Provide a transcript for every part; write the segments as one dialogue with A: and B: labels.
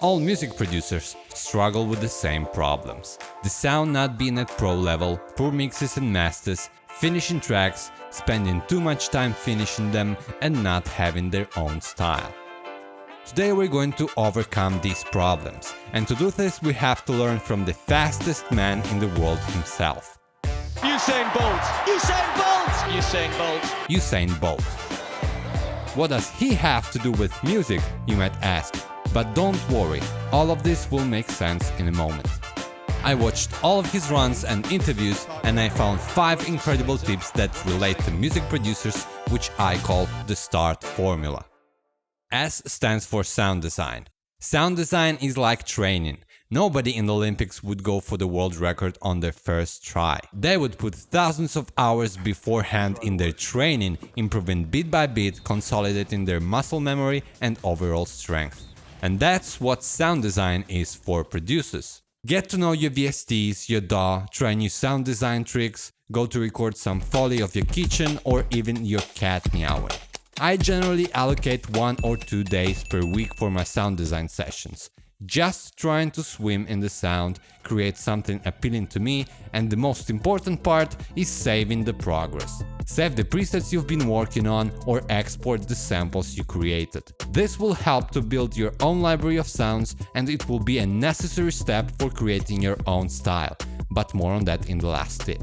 A: All music producers struggle with the same problems. The sound not being at pro level, poor mixes and masters, finishing tracks, spending too much time finishing them and not having their own style. Today we're going to overcome these problems, and to do this we have to learn from the fastest man in the world himself.
B: Usain Bolt! Usain Bolt! Usain Bolt!
A: Usain Bolt. What does he have to do with music, you might ask? But don't worry, all of this will make sense in a moment. I watched all of his runs and interviews and I found 5 incredible tips that relate to music producers, which I call the START formula. S stands for sound design. Sound design is like training. Nobody in the Olympics would go for the world record on their first try. They would put thousands of hours beforehand in their training, improving bit by bit, consolidating their muscle memory and overall strength. And that's what sound design is for producers. Get to know your VSTs, your DAW, try new sound design tricks, go to record some Foley of your kitchen or even your cat meowing. I generally allocate 1 or 2 days per week for my sound design sessions. Just trying to swim in the sound, create something appealing to me, and the most important part is saving the progress. Save the presets you've been working on or export the samples you created. This will help to build your own library of sounds and it will be a necessary step for creating your own style, but more on that in the last tip.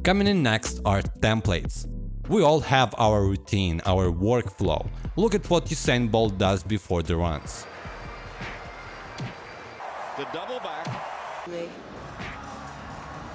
A: Coming in next are templates. We all have our routine, our workflow. Look at what Usain Bolt does before the runs.
B: The double back.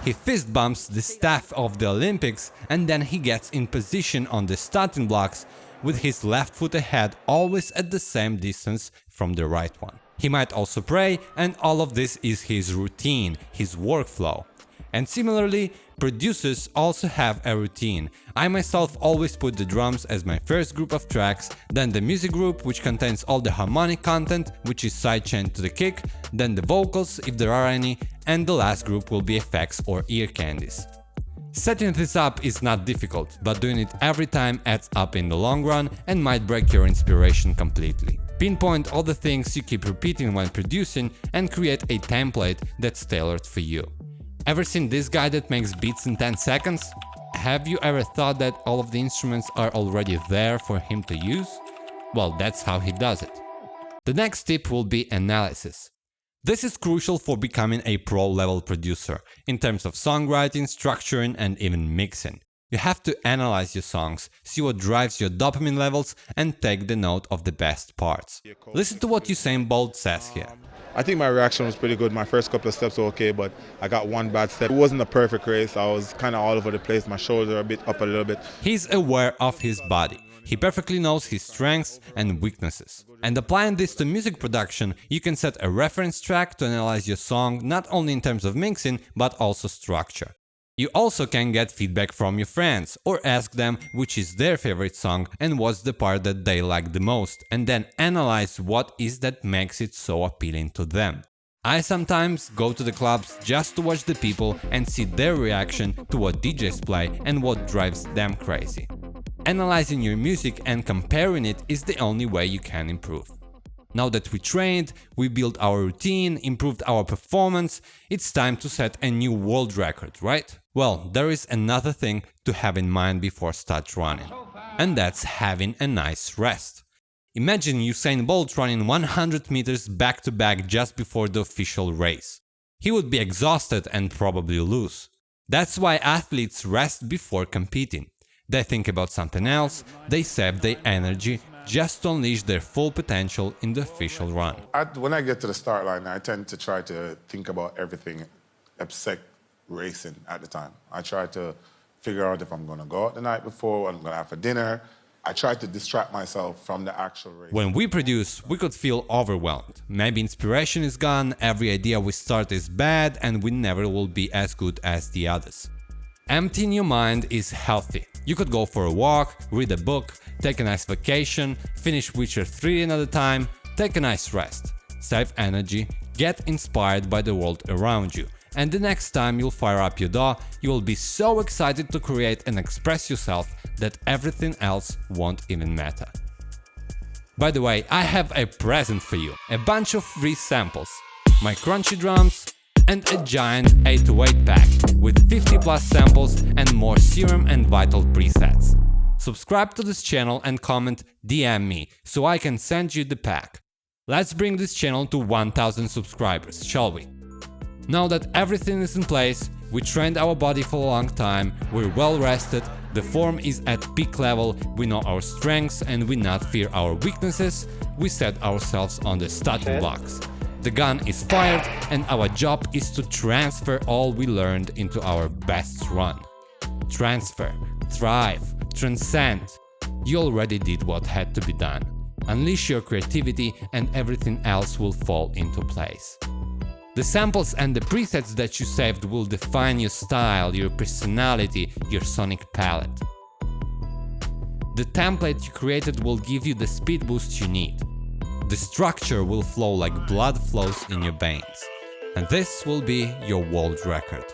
A: He fist bumps the staff of the Olympics and then he gets in position on the starting blocks with his left foot ahead, always at the same distance from the right one. He might also pray, and all of this is his routine, his workflow. And similarly, producers also have a routine. I myself always put the drums as my first group of tracks, then the music group, which contains all the harmonic content, which is sidechained to the kick, then the vocals, if there are any, and the last group will be effects or ear candies. Setting this up is not difficult, but doing it every time adds up in the long run and might break your inspiration completely. Pinpoint all the things you keep repeating when producing and create a template that's tailored for you. Ever seen this guy that makes beats in 10 seconds? Have you ever thought that all of the instruments are already there for him to use? Well, that's how he does it. The next tip will be analysis. This is crucial for becoming a pro-level producer, in terms of songwriting, structuring and even mixing. You have to analyze your songs, see what drives your dopamine levels and take the note of the best parts. Listen to what Usain Bolt says here.
C: I think my reaction was pretty good. My first couple of steps were okay, but I got one bad step. It wasn't a perfect race. I was kind of all over the place. My shoulders are a bit up a little bit.
A: He's aware of his body. He perfectly knows his strengths and weaknesses. And applying this to music production, you can set a reference track to analyze your song not only in terms of mixing, but also structure. You also can get feedback from your friends or ask them which is their favorite song and what's the part that they like the most, and then analyze what is that makes it so appealing to them. I sometimes go to the clubs just to watch the people and see their reaction to what DJs play and what drives them crazy. Analyzing your music and comparing it is the only way you can improve. Now that we trained, we built our routine, improved our performance, it's time to set a new world record, right? Well, there is another thing to have in mind before start running, and that's having a nice rest. Imagine Usain Bolt running 100 meters back to back just before the official race. He would be exhausted and probably lose. That's why athletes rest before competing. They think about something else, they save their energy just to unleash their full potential in the official run.
C: When I get to the start line, I tend to try to think about everything except racing at the time. I try to figure out if I'm going to go out the night before, what I'm going to have for dinner. I try to distract myself from the actual race.
A: When we produce, we could feel overwhelmed. Maybe inspiration is gone, every idea we start is bad, and we never will be as good as the others. Emptying your mind is healthy. You could go for a walk, read a book, take a nice vacation, finish Witcher 3 another time, take a nice rest, save energy, get inspired by the world around you, and the next time you'll fire up your DAW, you will be so excited to create and express yourself that everything else won't even matter. By the way, I have a present for you, a bunch of free samples, my crunchy drums and a giant 808 pack with 50 plus samples and more serum and vital presets. Subscribe to this channel and comment DM me so I can send you the pack. Let's bring this channel to 1000 subscribers, shall we? Now that everything is in place, we trained our body for a long time, we're well rested, the form is at peak level, we know our strengths and we not fear our weaknesses, we set ourselves on the starting blocks. The gun is fired and our job is to transfer all we learned into our best run. Transfer, thrive, transcend. You already did what had to be done. Unleash your creativity and everything else will fall into place. The samples and the presets that you saved will define your style, your personality, your sonic palette. The template you created will give you the speed boost you need. The structure will flow like blood flows in your veins. And this will be your world record.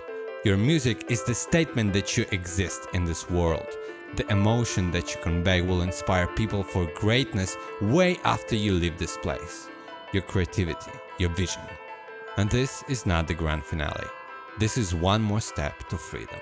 A: Your music is the statement that you exist in this world. The emotion that you convey will inspire people for greatness way after you leave this place. Your creativity, your vision. And this is not the grand finale. This is one more step to freedom.